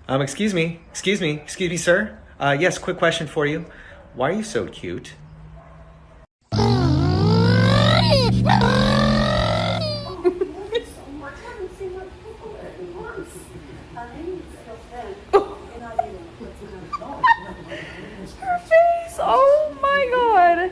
Excuse me, sir. Yes, quick question for you. Why are you so cute? Her face! Oh my god!